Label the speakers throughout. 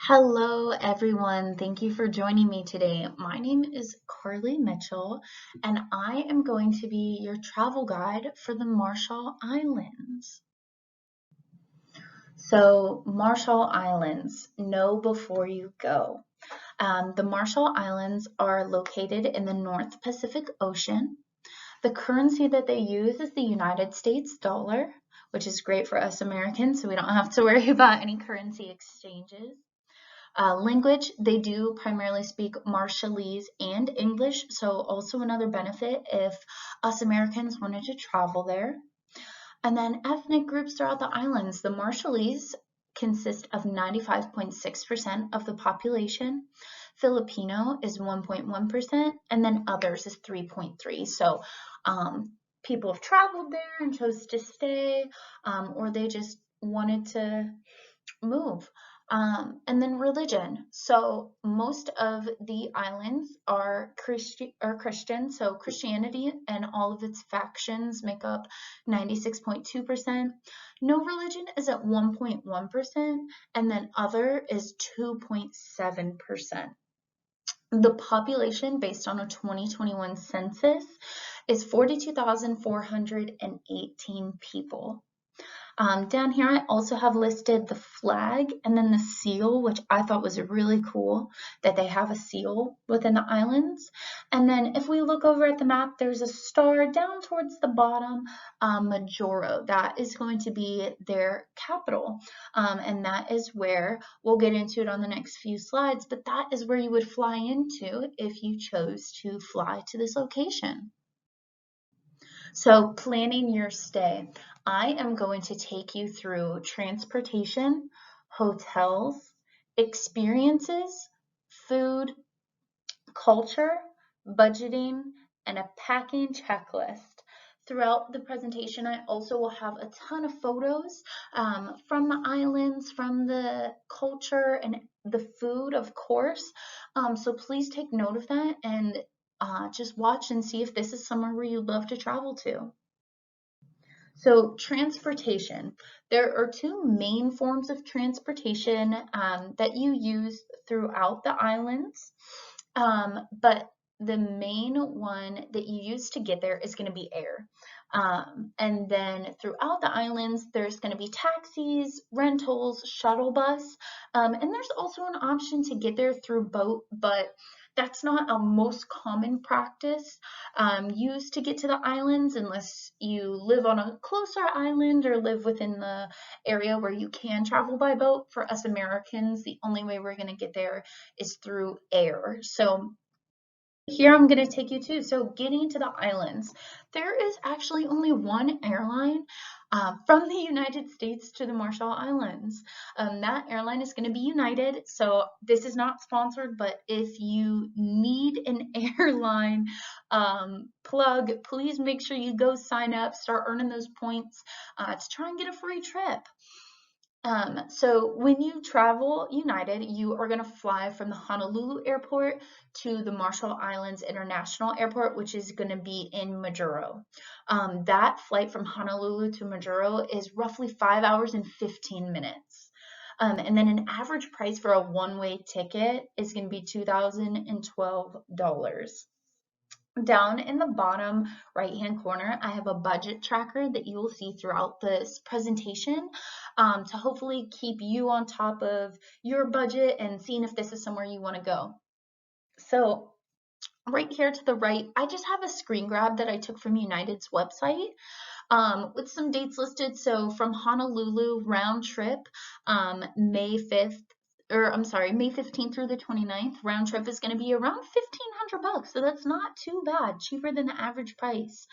Speaker 1: Hello, everyone. Thank you for joining me today. My name is Carly Mitchell, and I am going to be your travel guide for the Marshall Islands. So, Marshall Islands, know before you go. The Marshall Islands are located in the North Pacific Ocean. The currency that they use is the United States dollar, which is great for us Americans, so we don't have to worry about any currency exchanges. Language, they do primarily speak Marshallese and English, so also another benefit if us Americans wanted to travel there. And then ethnic groups throughout the islands. The Marshallese consist of 95.6% of the population. Filipino is 1.1%, and then others is 3.3%. So people have traveled there and chose to stay, or they just wanted to move. And then religion. So most of the islands are Christian. So Christianity and all of its factions make up 96.2%. No religion is at 1.1%, and then other is 2.7%. The population based on a 2021 census is 42,418 people. Down here, I also have listed the flag and then the seal, which I thought was really cool that they have a seal within the islands. And then if we look over at the map, there's a star down towards the bottom, Majuro. That is going to be their capital. And that is where we'll get into it on the next few slides, but that is where you would fly into if you chose to fly to this location. So planning your stay, I am going to take you through transportation, hotels, experiences, food, culture, budgeting, and a packing checklist. Throughout the presentation, I also will have a ton of photos from the islands, from the culture, and the food, of course. So please take note of that and just watch and see if this is somewhere where you'd love to travel to. So transportation, there are two main forms of transportation that you use throughout the islands, but the main one that you use to get there is going to be air. And then throughout the islands, there's going to be taxis, rentals, shuttle bus, and there's also an option to get there through boat, but that's not a most common practice used to get to the islands unless you live on a closer island or live within the area where you can travel by boat. For us Americans, the only way we're going to get there is through air. So here I'm going to take you to. So getting to the islands, there is actually only one airline from the United States to the Marshall Islands. That airline is going to be United. So this is not sponsored, but if you need an airline plug, please make sure you go sign up, start earning those points to try and get a free trip. So when you travel United, you are going to fly from the Honolulu airport to the Marshall Islands International Airport, which is going to be in Majuro. That flight from Honolulu to Majuro is roughly 5 hours and 15 minutes. And then an average price for a one-way ticket is going to be $2,012. Down in the bottom right-hand corner, I have a budget tracker that you will see throughout this presentation to hopefully keep you on top of your budget and seeing if this is somewhere you want to go. So right here to the right, I just have a screen grab that I took from United's website with some dates listed. So from Honolulu round trip, May 15th through the 29th, round trip is going to be around $1,500. So that's not too bad, cheaper than the average price.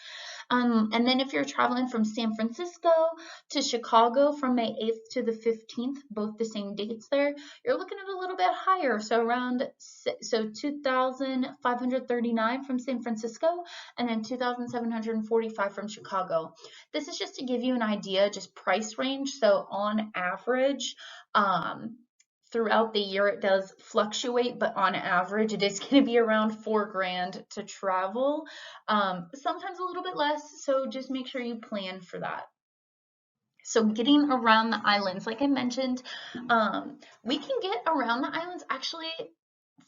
Speaker 1: And then if you're traveling from San Francisco to Chicago from May 8th to the 15th, both the same dates there, you're looking at a little bit higher. So around, so 2,539 from San Francisco and then 2,745 from Chicago. This is just to give you an idea, just price range. So on average, throughout the year it does fluctuate, but on average it is going to be around $4,000 to travel, sometimes a little bit less, so just make sure you plan for that. So getting around the islands, like I mentioned, we can get around the islands actually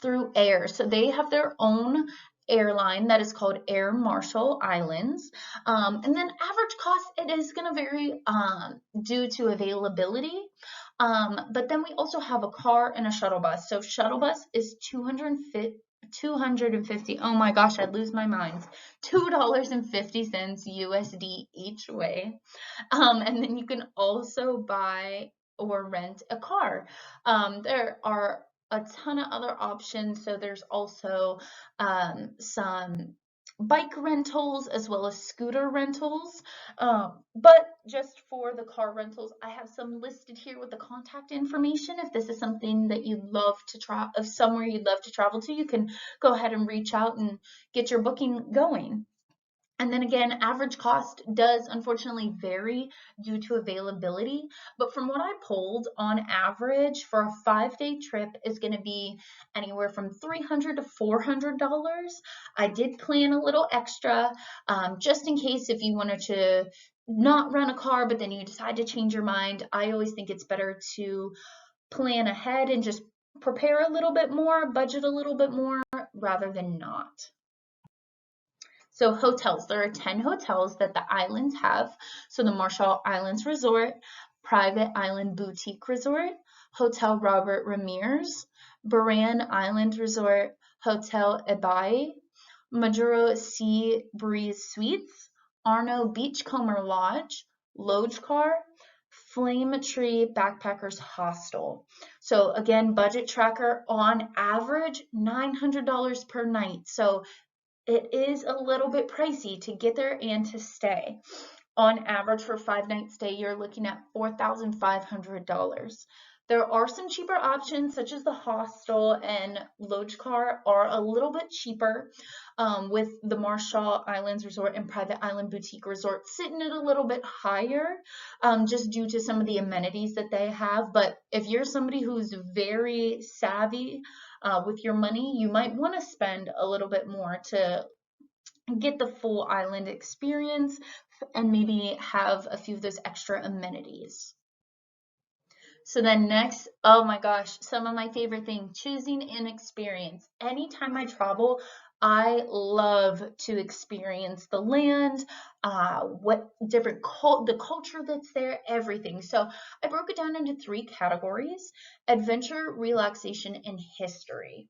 Speaker 1: through air. So they have their own airline that is called Air Marshall Islands. And then average cost, it is going to vary due to availability. But then we also have a car and a shuttle bus. So shuttle bus is 250. Oh my gosh, I'd lose my mind. $2.50 USD each way. And then you can also buy or rent a car. There are a ton of other options. So there's also some bike rentals as well as scooter rentals. But just for the car rentals, I have some listed here with the contact information. If this is something that you'd love to travel, of somewhere you'd love to travel to, you can go ahead and reach out and get your booking going. And then again, average cost does unfortunately vary due to availability. But from what I pulled, on average for a 5-day trip is going to be anywhere from $300 to $400. I did plan a little extra just in case if you wanted to not rent a car, but then you decide to change your mind. I always think it's better to plan ahead and just prepare a little bit more, budget a little bit more rather than not. So hotels, there are 10 hotels that the islands have. So the Marshall Islands Resort, Private Island Boutique Resort, Hotel Robert Ramirez, Baran Island Resort, Hotel Ibai, Majuro Sea Breeze Suites, Arno Beachcomber Lodge, Lodgecar, Flame Tree Backpackers Hostel. So again, budget tracker on average $900 per night. So it is a little bit pricey to get there and to stay. On average, for a 5-night stay, you're looking at $4,500. There are some cheaper options, such as the hostel and Lodgecar are a little bit cheaper, with the Marshall Islands Resort and Private Island Boutique Resort sitting at a little bit higher, just due to some of the amenities that they have. But if you're somebody who's very savvy with your money, you might want to spend a little bit more to get the full island experience and maybe have a few of those extra amenities. So then next, oh my gosh, some of my favorite things, choosing an experience. Anytime I travel, I love to experience the land, what different the culture that's there, everything. So I broke it down into 3 categories: adventure, relaxation, and history.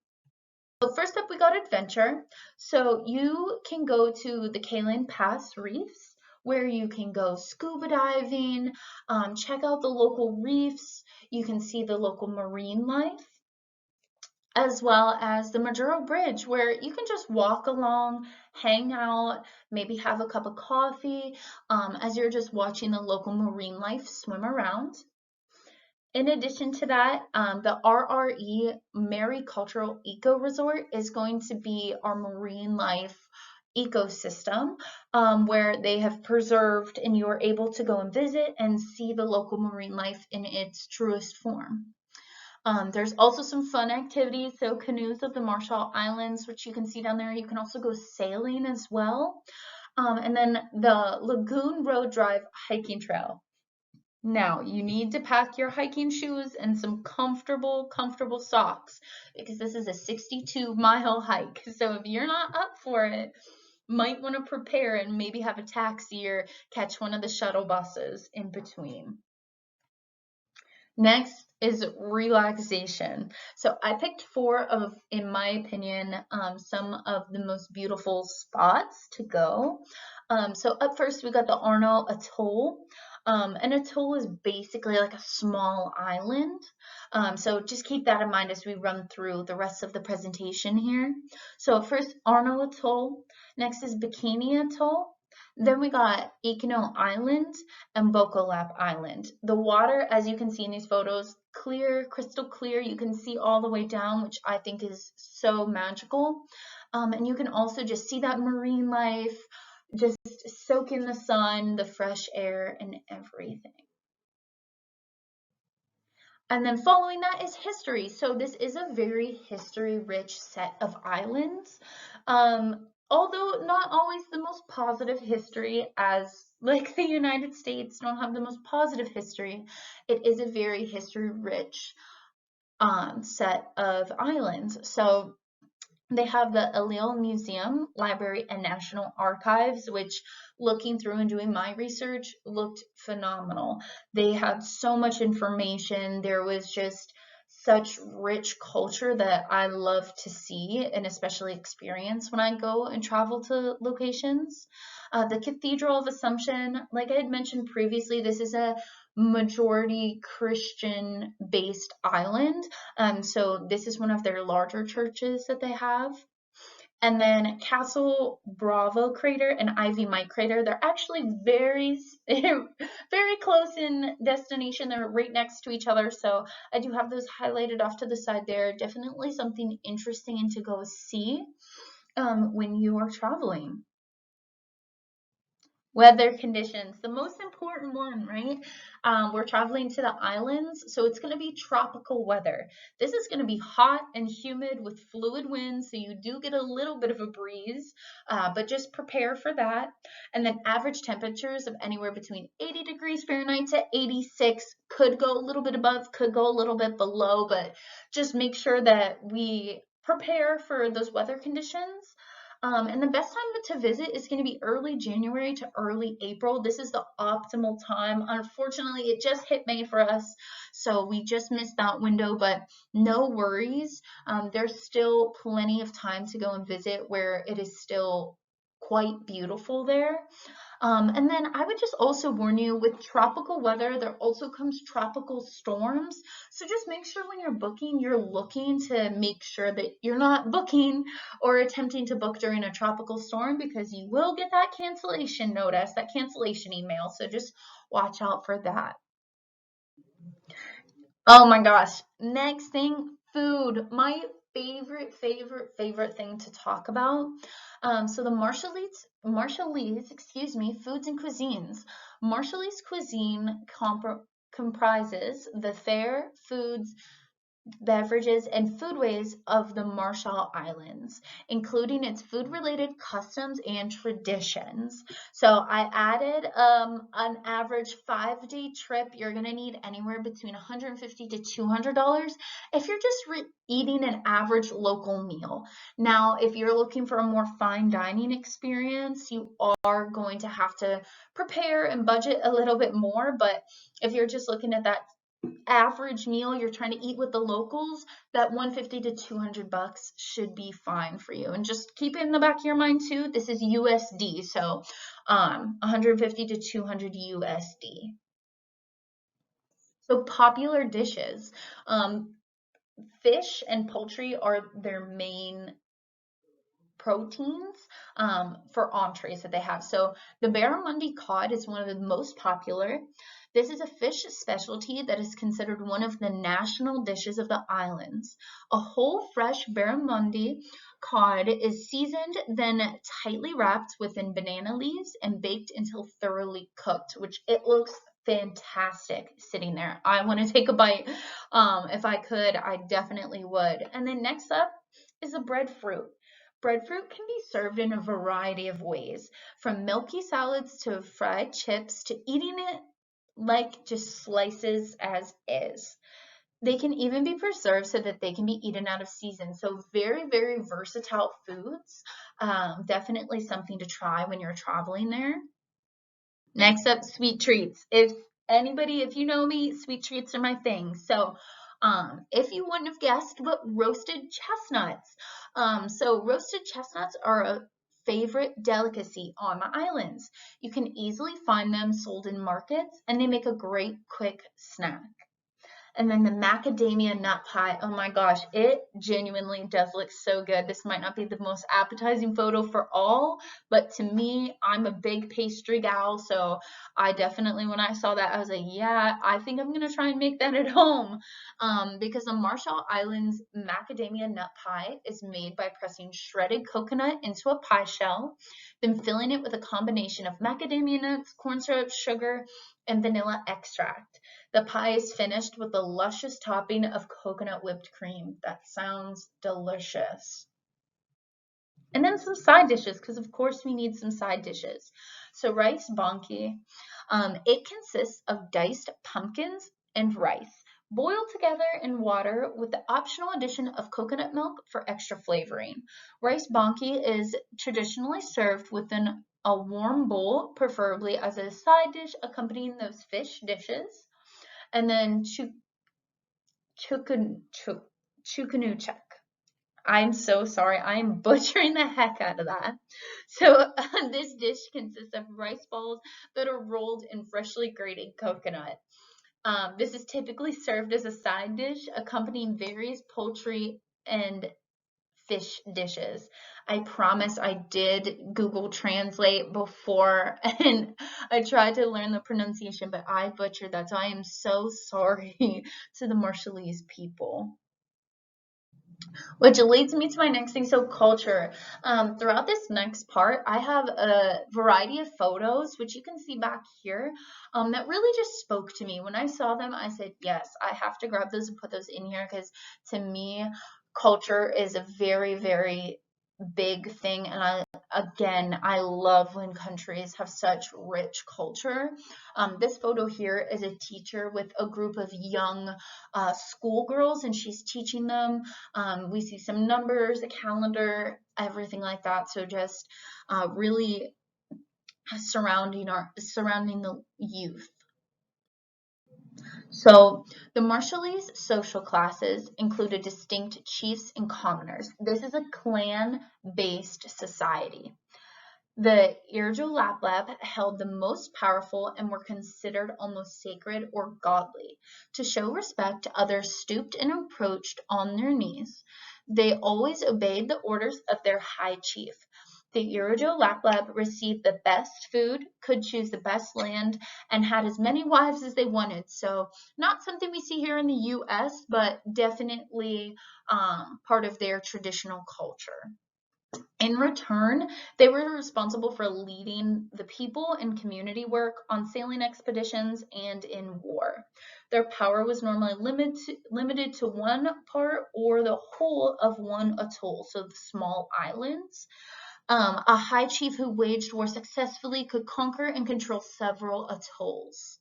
Speaker 1: So first up, we got adventure. So you can go to the Kalen Pass Reefs, where you can go scuba diving, check out the local reefs. You can see the local marine life, as well as the Majuro Bridge, where you can just walk along, hang out, maybe have a cup of coffee, as you're just watching the local marine life swim around. In addition to that, the RRE Maricultural Eco Resort is going to be our marine life ecosystem, where they have preserved and you are able to go and visit and see the local marine life in its truest form. There's also some fun activities, so canoes of the Marshall Islands, which you can see down there. You can also go sailing as well. And then the Lagoon Road Drive hiking trail. Now, you need to pack your hiking shoes and some comfortable socks because this is a 62-mile hike. So if you're not up for it, might want to prepare and maybe have a taxi or catch one of the shuttle buses in between. Next is relaxation. So I picked 4 of, in my opinion, some of the most beautiful spots to go. So up first, we got the Arno Atoll. An atoll is basically like a small island. So just keep that in mind as we run through the rest of the presentation here. So first, Arno Atoll. Next is Bikini Atoll. Then we got Ikino Island and Bokolap Island. The water, as you can see in these photos, clear, crystal clear. You can see all the way down, which I think is so magical. And you can also just see that marine life, just soak in the sun, the fresh air, and everything. And then following that is history. So this is a very history-rich set of islands. although not always the most positive history, as like the United States don't have the most positive history, it is a very history rich set of islands. So they have the Alil Museum, Library, and National Archives, which, looking through and doing my research, looked phenomenal. They had so much information. There was just such rich culture that I love to see and especially experience when I go and travel to locations. The Cathedral of Assumption, like I had mentioned previously, this is a majority Christian based island. So this is one of their larger churches that they have. And then Castle Bravo crater and Ivy Mike crater, they're actually very, very close in destination. They're right next to each other. So I do have those highlighted off to the side there. Definitely something interesting and to go see when you are traveling. Weather conditions, the most important one, right? We're traveling to the islands, so it's going to be tropical weather. This is going to be hot and humid with fluid winds, so you do get a little bit of a breeze, but just prepare for that. And then average temperatures of anywhere between 80 degrees Fahrenheit to 86, could go a little bit above, could go a little bit below, but just make sure that we prepare for those weather conditions. And the best time to visit is going to be early January to early April. This is the optimal time. Unfortunately, it just hit May for us, so we just missed that window, but no worries. There's still plenty of time to go and visit where it is still quite beautiful there. And then I would just also warn you, with tropical weather, there also comes tropical storms. So just make sure when you're booking, you're looking to make sure that you're not booking or attempting to book during a tropical storm, because you will get that cancellation notice, that cancellation email. So just watch out for that. Oh my gosh. Next thing, food. My favorite thing to talk about. So the Marshallese, excuse me, foods and cuisines. Marshallese cuisine comprises the fare, foods, beverages, and foodways of the Marshall Islands, including its food-related customs and traditions. So I added an average 5-day trip. You're gonna need anywhere between $150 to $200 if you're just eating an average local meal. Now, if you're looking for a more fine dining experience, you are going to have to prepare and budget a little bit more. But if you're just looking at that average meal, you're trying to eat with the locals, that 150 to 200 bucks should be fine for you. And just keep it in the back of your mind too, this is USD, so 150 to 200 USD. So popular dishes, fish and poultry are their main proteins for entrees that they have. So the barramundi cod is one of the most popular. This is a fish specialty that is considered one of the national dishes of the islands. A whole fresh barramundi cod is seasoned, then tightly wrapped within banana leaves and baked until thoroughly cooked, which it looks fantastic sitting there. I want to take a bite. If I could, I definitely would. And then next up is a breadfruit. Breadfruit can be served in a variety of ways, from milky salads to fried chips to eating it like just slices as is. They can even be preserved so that they can be eaten out of season. So very versatile foods. Definitely something to try when you're traveling there. Next up, sweet treats. If you know me, sweet treats are my thing. So, if you wouldn't have guessed, but roasted chestnuts. So roasted chestnuts are a favorite delicacy on the islands. You can easily find them sold in markets, and they make a great quick snack. And then the macadamia nut pie. Oh my gosh, it genuinely does look so good. This might not be the most appetizing photo for all, but to me, I'm a big pastry gal. So I definitely, when I saw that, I was like, yeah, I think I'm going to try and make that at home. Because the Marshall Islands macadamia nut pie is made by pressing shredded coconut into a pie shell, then filling it with a combination of macadamia nuts, corn syrup, sugar, and vanilla extract. The pie is finished with a luscious topping of coconut whipped cream. That sounds delicious. And then some side dishes, because of course we need some side dishes. So rice bangki, it consists of diced pumpkins and rice, boiled together in water with the optional addition of coconut milk for extra flavoring. Rice bangki is traditionally served within a warm bowl, preferably as a side dish accompanying those fish dishes. And then chukanuchak. I'm so sorry. I am butchering the heck out of that. So this dish consists of rice balls that are rolled in freshly grated coconut. This is typically served as a side dish, accompanying various poultry and fish dishes. I promise I did Google Translate before and I tried to learn the pronunciation, but I butchered that. So I am so sorry to the Marshallese people. Which leads me to my next thing, so culture. Throughout this next part, I have a variety of photos, which you can see back here, that really just spoke to me. When I saw them, I said, yes, I have to grab those and put those in here because to me, culture is a very, very big thing. And I love when countries have such rich culture. This photo here is a teacher with a group of young schoolgirls, and she's teaching them. We see some numbers, a calendar, everything like that. So just really surrounding the youth. So the Marshallese social classes included distinct chiefs and commoners. This is a clan-based society. The Irjo Laplap held the most powerful and were considered almost sacred or godly. To show respect, others stooped and approached on their knees. They always obeyed the orders of their high chief. The Irjo Laplap received the best food, could choose the best land, and had as many wives as they wanted. So not something we see here in the U.S., but definitely part of their traditional culture. In return, they were responsible for leading the people in community work, on sailing expeditions, and in war. Their power was normally limited to one part or the whole of one atoll, so the small islands. A high chief who waged war successfully could conquer and control several atolls.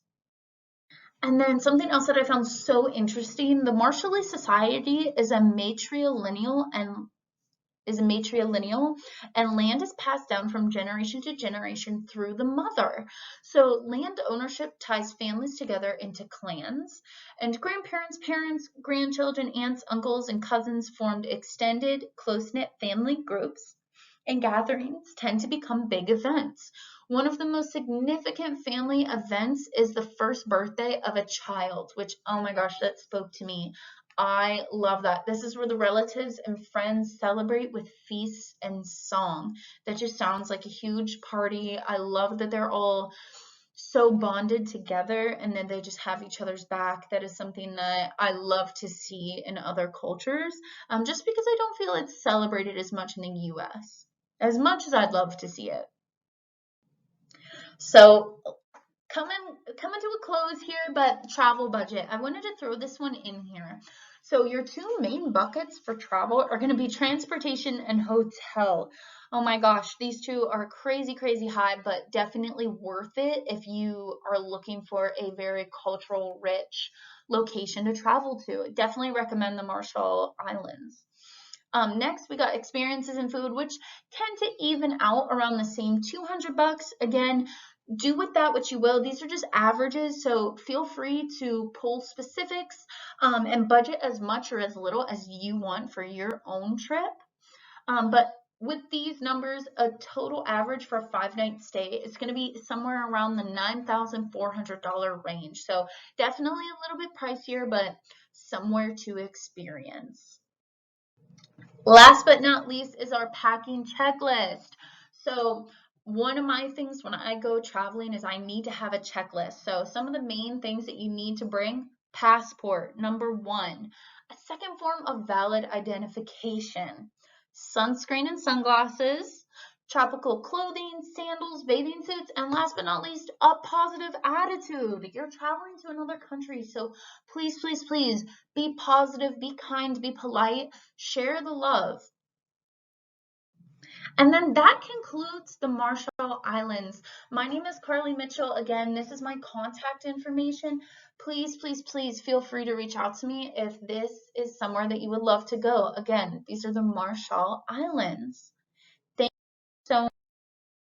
Speaker 1: And then something else that I found so interesting, the Marshallese society is a matrilineal and land is passed down from generation to generation through the mother. So land ownership ties families together into clans, and grandparents, parents, grandchildren, aunts, uncles, and cousins formed extended, close-knit family groups, and gatherings tend to become big events. One of the most significant family events is the first birthday of a child, which, oh my gosh, that spoke to me. I love that. This is where the relatives and friends celebrate with feasts and song. That just sounds like a huge party. I love that they're all so bonded together and then they just have each other's back. That is something that I love to see in other cultures, just because I don't feel it's celebrated as much in the US, as much as I'd love to see it. So coming to a close here, but travel budget. I wanted to throw this one in here. So your two main buckets for travel are going to be transportation and hotel. Oh my gosh, these two are crazy, crazy high, but definitely worth it if you are looking for a very cultural rich location to travel to. Definitely recommend the Marshall Islands. Next, we got experiences and food, which tend to even out around the same 200 bucks. Again, do with that what you will. These are just averages, so feel free to pull specifics and budget as much or as little as you want for your own trip. But with these numbers, a total average for a 5-night stay is going to be somewhere around the $9,400 range. So definitely a little bit pricier, but somewhere to experience. Last but not least is our packing checklist. So one of my things when I go traveling is I need to have a checklist. So some of the main things that you need to bring: passport, number one, a second form of valid identification, sunscreen and sunglasses, tropical clothing, sandals, bathing suits, and last but not least, a positive attitude. You're traveling to another country, so please, please, please be positive, be kind, be polite, share the love. And then that concludes the Marshall Islands. My name is Carly Mitchell. Again, this is my contact information. Please, please, please feel free to reach out to me if this is somewhere that you would love to go. Again, these are the Marshall Islands. Thank you so much.